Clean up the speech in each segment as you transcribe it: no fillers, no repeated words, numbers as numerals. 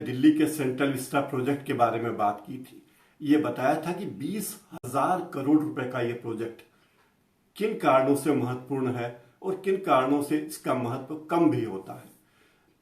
दिल्ली के central Vista project के बारे में बात की थी। ये बताया था कि 20,000 करोड़ रुपए का ये प्रोजेक्ट किन कारणों से महत्वपूर्ण है और किन कारणों से इसका महत्व कम भी होता है।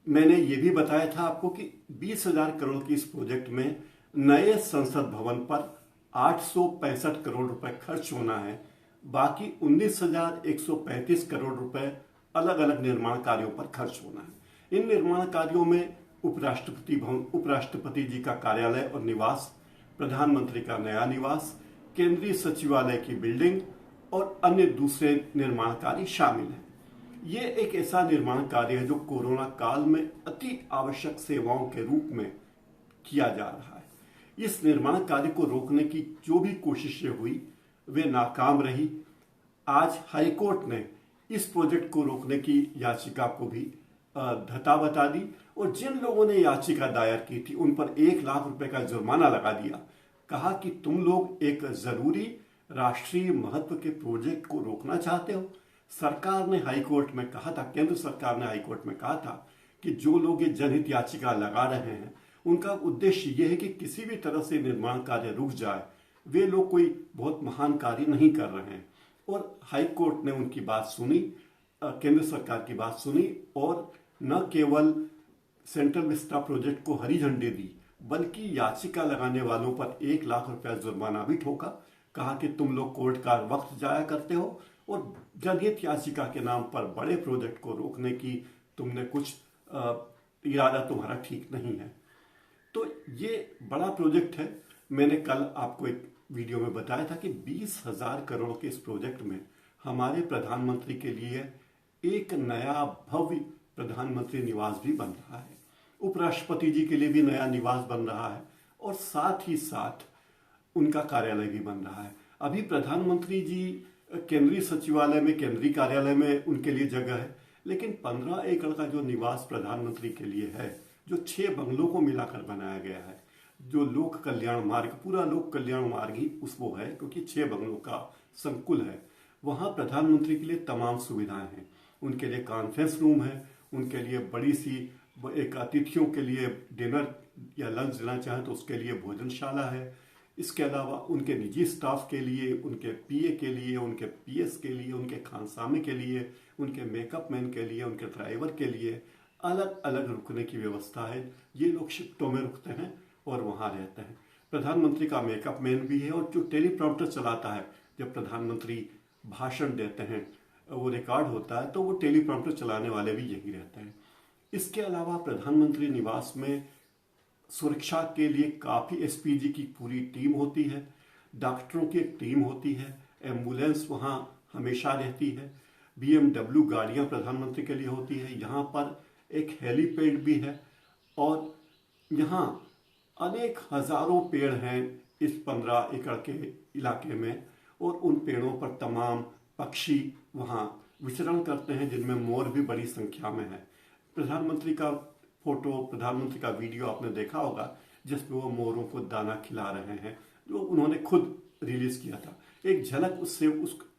मैंने ये भी बताया था आपको कि 20,000 करोड़ की इस प्रोजेक्ट में नए संसद भवन पर 865 करोड़ रुपए खर्च होना है। बाकी 19,135 करोड़ रुपए अलग अलग निर्माण कार्यों पर खर्च होना है। इन निर्माण कार्यों में उपराष्ट्रपति भवन, उपराष्ट्रपति जी का कार्यालय और निवास, प्रधानमंत्री का नया निवास, केंद्रीय सचिवालय की बिल्डिंग और अन्य दूसरे निर्माण कार्य शामिल हैं। ये एक ऐसा निर्माण कार्य है जो कोरोना काल में अति आवश्यक सेवाओं के रूप में किया जा रहा है। इस निर्माण कार्य को रोकने की जो भी कोशिशें हुई वे नाकाम रही। आज हाईकोर्ट ने इस प्रोजेक्ट को रोकने की याचिका को भी धता बता दी और जिन लोगों ने याचिका दायर की थी उन पर 1 लाख रुपए का जुर्माना लगा दिया। कहा कि तुम लोग एक जरूरी राष्ट्रीय महत्व के प्रोजेक्ट को रोकना चाहते हो। सरकार ने हाईकोर्ट में कहा था, केंद्र सरकार ने हाईकोर्ट में कहा था कि जो लोग ये जनहित याचिका लगा रहे हैं उनका उद्देश्य यह है कि किसी भी तरह से निर्माण कार्य रुक जाए। वे लोग कोई बहुत महान कार्य नहीं कर रहे हैं। और हाईकोर्ट ने उनकी बात सुनी, केंद्र सरकार की बात सुनी और न केवल सेंट्रल विस्टा प्रोजेक्ट को हरी झंडी दी बल्कि याचिका लगाने वालों पर 1 लाख रुपया जुर्माना भी ठोका। कहा कि तुम लोग कोर्ट का वक्त जाया करते हो और जनहित याचिका के नाम पर बड़े प्रोजेक्ट को रोकने की तुमने कुछ इरादा तुम्हारा ठीक नहीं है। तो ये बड़ा प्रोजेक्ट है। मैंने कल आपको एक वीडियो में बताया था कि 20,000 करोड़ के इस प्रोजेक्ट में हमारे प्रधानमंत्री के लिए एक नया भव्य प्रधानमंत्री निवास भी बन रहा है, उपराष्ट्रपति जी के लिए भी नया निवास बन रहा है और साथ ही साथ उनका कार्यालय भी बन रहा है। अभी प्रधानमंत्री जी केंद्रीय सचिवालय में, केंद्रीय कार्यालय में उनके लिए जगह है, लेकिन 15 एकड़ का जो निवास प्रधानमंत्री के लिए है, जो 6 बंगलों को मिलाकर बनाया गया है, जो लोक कल्याण मार्ग, पूरा लोक कल्याण मार्ग ही उसको है क्योंकि 6 बंगलों का संकुल है। वहां प्रधानमंत्री के लिए तमाम सुविधाएं हैं। उनके लिए कॉन्फ्रेंस रूम है, उनके लिए बड़ी सी एक अतिथियों के लिए डिनर या लंच देना चाहें तो उसके लिए भोजनशाला है। इसके अलावा उनके निजी स्टाफ के लिए, उनके पीए के लिए, उनके पीएस के लिए, उनके खानसामे के लिए, उनके मेकअप मैन के लिए, उनके ड्राइवर के लिए अलग अलग रुकने की व्यवस्था है। ये लोग शिफ्टों में रुकते हैं और वहां रहते हैं। प्रधानमंत्री का मेकअप मैन भी है और जो टेलीप्रॉम्प्टर चलाता है, जब प्रधानमंत्री भाषण देते हैं वो रिकॉर्ड होता है तो वो टेलीप्रॉम्प्टर चलाने वाले भी यही रहते हैं। इसके अलावा प्रधानमंत्री निवास में सुरक्षा के लिए काफी एसपीजी की पूरी टीम होती है, डॉक्टरों की एक टीम होती है, एम्बुलेंस वहां हमेशा रहती है, बीएमडब्ल्यू गाड़ियां प्रधानमंत्री के लिए होती है। यहाँ पर एक हेलीपैड भी है और यहाँ अनेक हजारों पेड़ हैं इस 15 एकड़ के इलाके में और उन पेड़ों पर तमाम पक्षी वहाँ विचरण करते हैं जिनमें मोर भी बड़ी संख्या में है। प्रधानमंत्री का फोटो, प्रधानमंत्री का वीडियो आपने देखा होगा जिसमें वो मोरों को दाना खिला रहे हैं, जो उन्होंने खुद रिलीज किया था। एक झलक उससे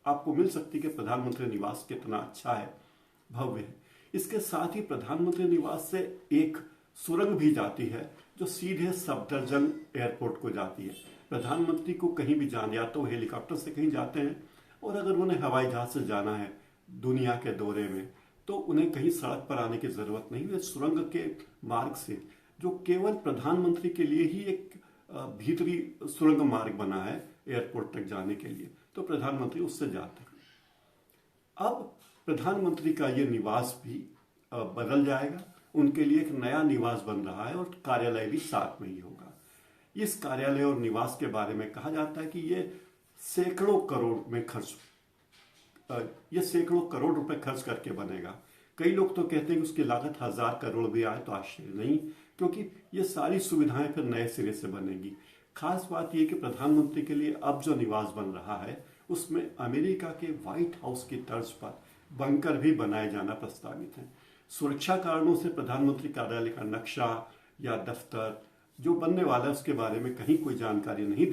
आपको मिल सकती है कि प्रधानमंत्री निवास कितना अच्छा है, भव्य है। इसके साथ ही प्रधानमंत्री निवास से एक सुरंग भी जाती है जो सीधे सफदरजंग एयरपोर्ट को जाती है। प्रधानमंत्री को कहीं भी जाना, या तो हेलीकॉप्टर से कहीं जाते हैं और अगर उन्हें हवाई जहाज से जाना है दुनिया के दौरे में तो उन्हें कहीं सड़क पर आने की जरूरत नहीं है। सुरंग के मार्ग से, जो केवल प्रधानमंत्री के लिए ही एक भीतरी सुरंग मार्ग बना है एयरपोर्ट तक जाने के लिए, तो प्रधानमंत्री उससे जाते हैं। अब प्रधानमंत्री का ये निवास भी बदल जाएगा। उनके लिए एक नया निवास बन रहा है और कार्यालय भी साथ में ही होगा। इस कार्यालय और निवास के बारे में कहा जाता है कि ये सैकड़ों करोड़ रुपए खर्च करके बनेगा। कई लोग तो कहते हैं कि उसकी लागत 1,000 करोड़ भी आए तो आश्चर्य नहीं, क्योंकि ये सारी सुविधाएं फिर नए सिरे से बनेगी। खास बात यह कि प्रधानमंत्री के लिए अब जो निवास बन रहा है उसमें अमेरिका के व्हाइट हाउस की तर्ज पर बंकर भी बनाए जाना प्रस्तावित है। सुरक्षा कारणों से प्रधानमंत्री कार्यालय का नक्शा या दफ्तर जो बनने वाला है उसके बारे में कहीं कोई जानकारी नहीं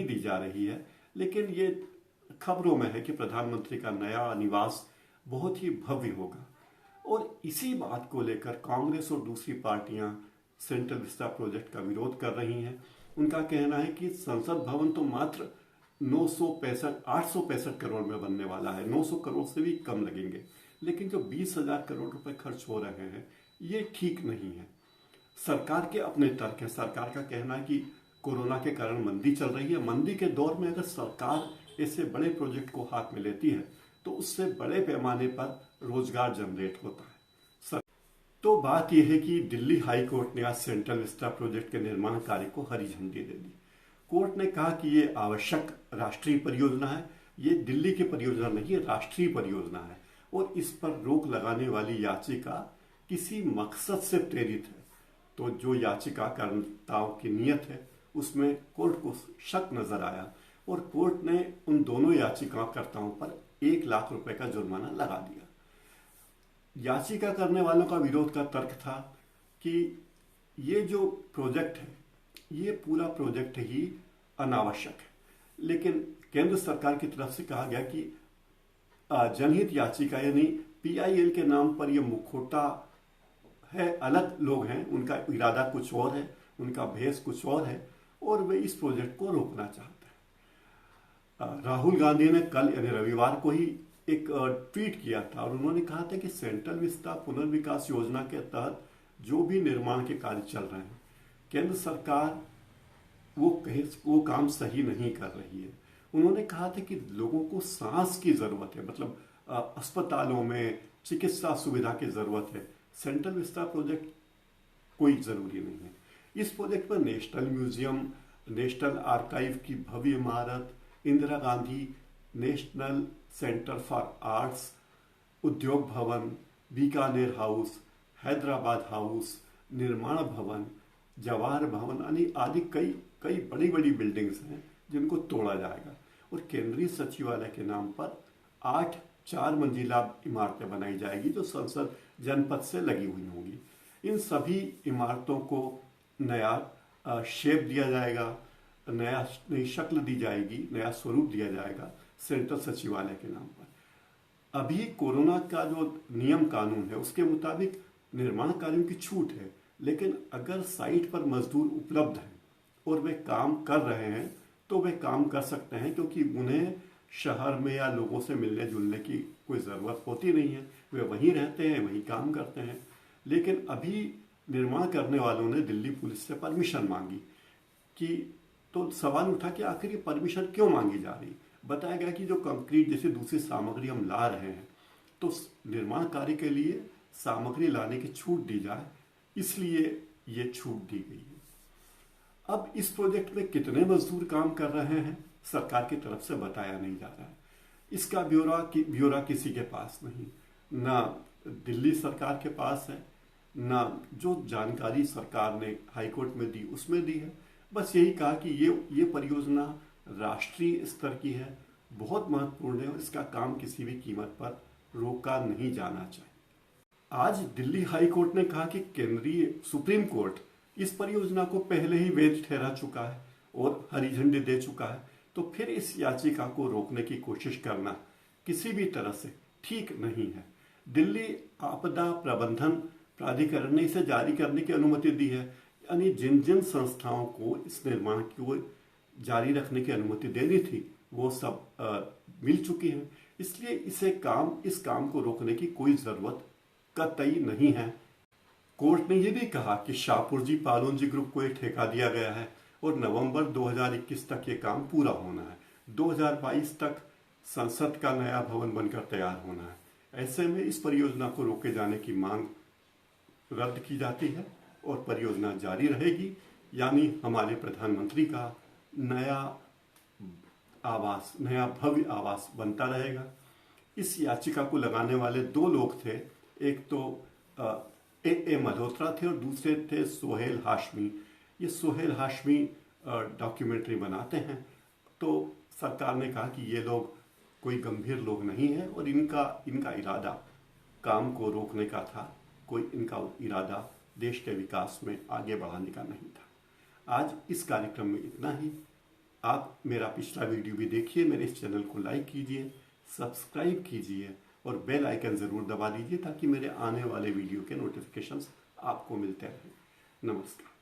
दी जा रही है, लेकिन ये खबरों में है कि प्रधानमंत्री का नया निवास बहुत ही भव्य होगा। और इसी बात को लेकर कांग्रेस और दूसरी पार्टियां सेंट्रल विस्टा प्रोजेक्ट का विरोध कर रही हैं। उनका कहना है कि संसद भवन तो मात्र 865 करोड़ में बनने वाला है, 900 करोड़ से भी कम लगेंगे, लेकिन जो 20,000 करोड़ रुपए खर्च हो रहे हैं ये ठीक नहीं है। सरकार के अपने तर्क है। सरकार का कहना है कि कोरोना के कारण मंदी चल रही है, मंदी के दौर में अगर सरकार ऐसे बड़े प्रोजेक्ट को हाथ में लेती है तो उससे बड़े पैमाने पर रोजगार जनरेट होता है। तो बात यह है कि दिल्ली हाई कोर्ट ने आज सेंट्रल विस्टा प्रोजेक्ट के निर्माण कार्य को हरी झंडी दे दी। कोर्ट ने कहा कि ये आवश्यक राष्ट्रीय परियोजना है, ये दिल्ली की परियोजना नहीं है, राष्ट्रीय परियोजना है, और इस पर रोक लगाने वाली याचिका किसी मकसद से प्रेरित है। तो जो याचिकाकर्ताओं की नीयत है उसमें कोर्ट को शक नजर आया और कोर्ट ने उन दोनों याचिकाकर्ताओं पर 1 लाख रुपए का जुर्माना लगा दिया। याचिका करने वालों का विरोध का तर्क था कि ये जो प्रोजेक्ट है ये पूरा प्रोजेक्ट ही अनावश्यक है, लेकिन केंद्र सरकार की तरफ से कहा गया कि जनहित याचिका यानी PIL के नाम पर ये मुखौटा है, अलग लोग हैं, उनका इरादा कुछ और है, उनका भेष कुछ और है और वे इस प्रोजेक्ट को रोकना चाहते हैं। राहुल गांधी ने कल यानी रविवार को ही एक ट्वीट किया था और उन्होंने कहा था कि सेंट्रल विस्टा पुनर्विकास योजना के तहत जो भी निर्माण के कार्य चल रहे हैं केंद्र सरकार वो काम सही नहीं कर रही है। उन्होंने कहा था कि लोगों को सांस की जरूरत है, मतलब अस्पतालों में चिकित्सा सुविधा की जरूरत है। सेंट्रल विस्टा प्रोजेक्ट कोई जरूरी नहीं है। इस प्रोजेक्ट पर नेशनल म्यूजियम, नेशनल आर्काइव की भव्य इमारत, Indira Gandhi national centre for arts, उद्योग भवन, बीकानेर हाउस, हैदराबाद हाउस, निर्माण भवन, जवाहर भवन आदि कई बड़ी बड़ी बिल्डिंग्स हैं जिनको तोड़ा जाएगा और केंद्रीय सचिवालय के नाम पर 8 4 मंजिला इमारतें बनाई जाएगी जो संसद जनपद से लगी हुई होंगी। इन सभी इमारतों को नया शेप दिया जाएगा, नई शक्ल दी जाएगी, नया स्वरूप दिया जाएगा सेंट्रल सचिवालय के नाम पर। अभी कोरोना का जो नियम कानून है उसके मुताबिक निर्माण कार्यों की छूट है, लेकिन अगर साइट पर मजदूर उपलब्ध हैं और वे काम कर रहे हैं तो वे काम कर सकते हैं, क्योंकि उन्हें शहर में या लोगों से मिलने जुलने की कोई ज़रूरत होती नहीं है, वे वहीं रहते हैं, वहीं काम करते हैं। लेकिन अभी निर्माण करने वालों ने दिल्ली पुलिस से परमिशन मांगी कि, तो सवाल उठा कि आखिर ये परमिशन क्यों मांगी जा रही। बताया गया कि जो कंक्रीट जैसे दूसरी सामग्री हम ला रहे हैं तो निर्माण कार्य के लिए सामग्री लाने की छूट दी जाए, इसलिए ये छूट दी गई है। अब इस प्रोजेक्ट में कितने मजदूर काम कर रहे हैं सरकार की तरफ से बताया नहीं जा रहा है। इसका ब्यौरा किसी के पास नहीं, ना दिल्ली सरकार के पास है, ना जो जानकारी सरकार ने हाईकोर्ट में दी उसमें दी है। बस यही कहा कि ये परियोजना राष्ट्रीय स्तर की है, बहुत महत्वपूर्ण है और इसका काम किसी भी कीमत पर रोका नहीं जाना चाहिए। आज दिल्ली हाई कोर्ट ने कहा कि केंद्रीय सुप्रीम कोर्ट इस परियोजना को पहले ही वैध ठहरा चुका है और हरी झंडी दे चुका है, तो फिर इस याचिका को रोकने की कोशिश करना किसी भी तरह से ठीक नहीं है। दिल्ली आपदा प्रबंधन प्राधिकरण ने इसे जारी करने की अनुमति दी है, यानी जिन जिन संस्थाओं को इस निर्माण को जारी रखने की अनुमति देनी थी वो सब मिल चुकी है, इसलिए इस काम को रोकने की कोई जरूरत कतई नहीं है। कोर्ट ने यह भी कहा कि शाहपुरजी पालोनजी ग्रुप को एक ठेका दिया गया है और नवंबर 2021 तक ये काम पूरा होना है। 2022 तक संसद का नया भवन बनकर तैयार होना है। ऐसे में इस परियोजना को रोके जाने की मांग रद्द की जाती है और परियोजना जारी रहेगी, यानी हमारे प्रधानमंत्री का नया भव्य आवास बनता रहेगा। इस याचिका को लगाने वाले 2 लोग थे, एक तो ए मल्होत्रा थे और दूसरे थे सोहेल हाशमी। ये सोहेल हाशमी डॉक्यूमेंट्री बनाते हैं, तो सरकार ने कहा कि ये लोग कोई गंभीर लोग नहीं हैं और इनका इरादा काम को रोकने का था, कोई इनका इरादा देश के विकास में आगे बढ़ाने का नहीं था। आज इस कार्यक्रम में इतना ही। आप मेरा पिछला वीडियो भी देखिए, मेरे इस चैनल को लाइक कीजिए, सब्सक्राइब कीजिए और बेल आइकन ज़रूर दबा दीजिए ताकि मेरे आने वाले वीडियो के नोटिफिकेशंस आपको मिलते रहें। नमस्कार।